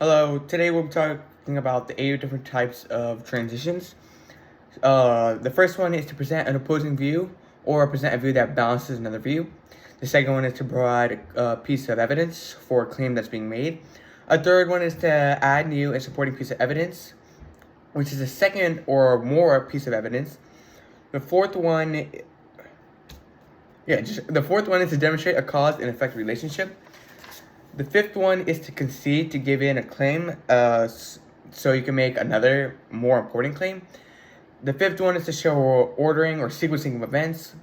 Hello, today we'll be talking about the 8 different types of transitions. The first one is to present an opposing view or present a view that balances another view. The second one is to provide a piece of evidence for a claim that's being made. A third one is to add new and supporting piece of evidence, which is a second or more piece of evidence. The fourth one, the fourth one is to demonstrate a cause and effect relationship. The fifth one is to concede to give in a claim, so you can make another more important claim. The fifth one is to show ordering or sequencing of events.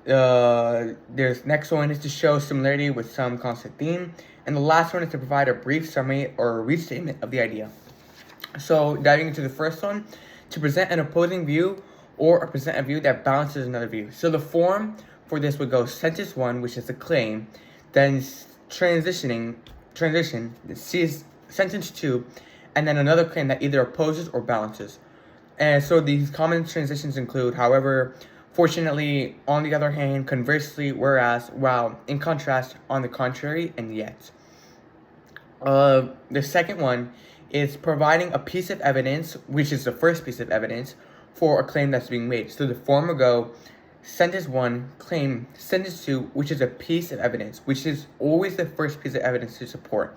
There's next one is to show similarity with some constant theme, and the last one is to provide a brief summary or restatement of the idea. So diving into the first one, to present an opposing view or present a view that balances another view. So the form for this would go sentence one, which is the claim, then transition, sentence two, and then another claim that either opposes or balances. And so these common transitions include, however, fortunately, on the other hand, conversely, whereas, while, in contrast, on the contrary, and yet. The second one is providing a piece of evidence, which is the first piece of evidence, for a claim that's being made. So the form will go sentence one, claim, sentence two, which is a piece of evidence, which is always the first piece of evidence to support.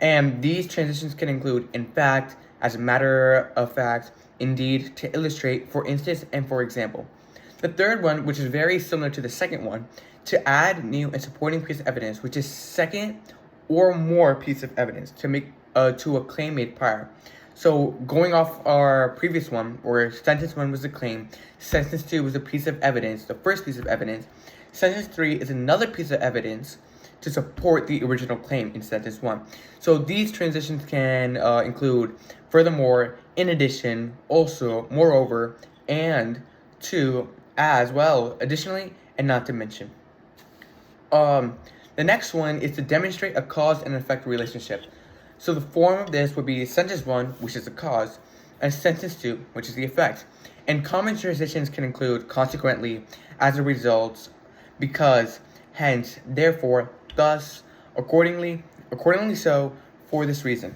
And these transitions can include in fact, as a matter of fact, indeed, to illustrate, for instance, and for example. The third one, which is very similar to the second one, to add new and supporting piece of evidence, which is second or more piece of evidence to make to a claim made prior. So going off our previous one, where sentence one was the claim, sentence two was a piece of evidence, the first piece of evidence. Sentence three is another piece of evidence to support the original claim in sentence one. So these transitions can include furthermore, in addition, also, moreover, and, to, as well, additionally, and not to mention. The next one is to demonstrate a cause and effect relationship. So the form of this would be sentence one, which is the cause, and sentence two, which is the effect. And common transitions can include consequently, as a result, because, hence, therefore, thus, accordingly so, for this reason.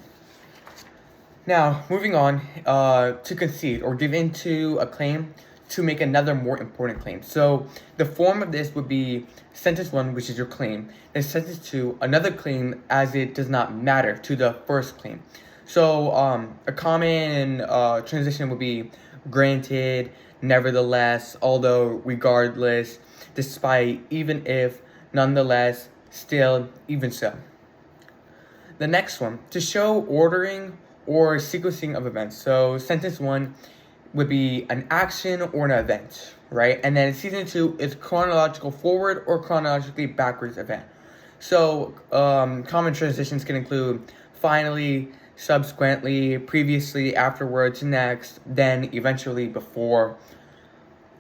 Now, moving on to concede or give into a claim to make another more important claim. So the form of this would be sentence one, which is your claim, and sentence two, another claim as it does not matter to the first claim. So a common transition would be granted, nevertheless, although, regardless, despite, even if, nonetheless, still, even so. The next one, to show ordering or sequencing of events. So sentence one would be an action or an event, right? And then season two is chronological forward or chronologically backwards event. So common transitions can include finally, subsequently, previously, afterwards, next, then, eventually, before.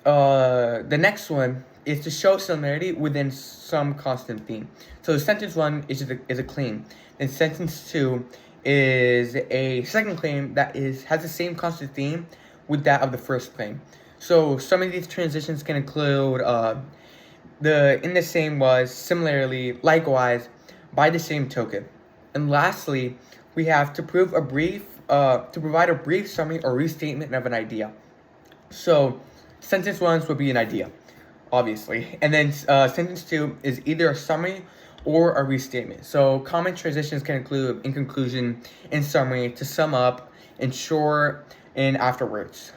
The next one is to show similarity within some constant theme. So sentence one is a claim, and sentence two is a second claim that has the same constant theme with that of the first claim. So some of these transitions can include in the same was, similarly, likewise, by the same token. And lastly, we have to provide a brief summary or restatement of an idea. So sentence one would be an idea, obviously. And then sentence two is either a summary or a restatement. So common transitions can include in conclusion, in summary, to sum up, in short, and afterwards.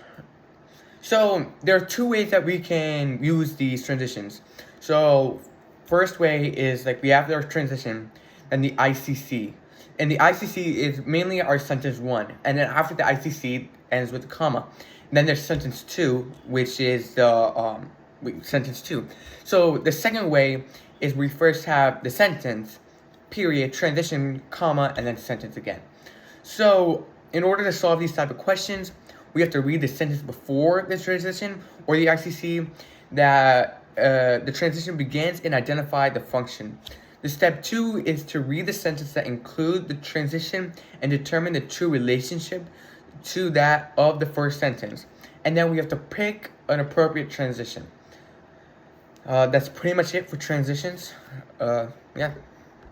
So there are two ways that we can use these transitions. So first way is like we have our transition and the ICC. And the ICC is mainly our sentence one. And then after the ICC ends with a comma. And then there's sentence two, which is the sentence two. So the second way is we first have the sentence, period, transition, comma, and then sentence again. So in order to solve these type of questions, we have to read the sentence before the transition or the ICC that the transition begins and identify the function. The step two is to read the sentence that include the transition and determine the true relationship to that of the first sentence. And then we have to pick an appropriate transition. That's pretty much it for transitions. Yeah.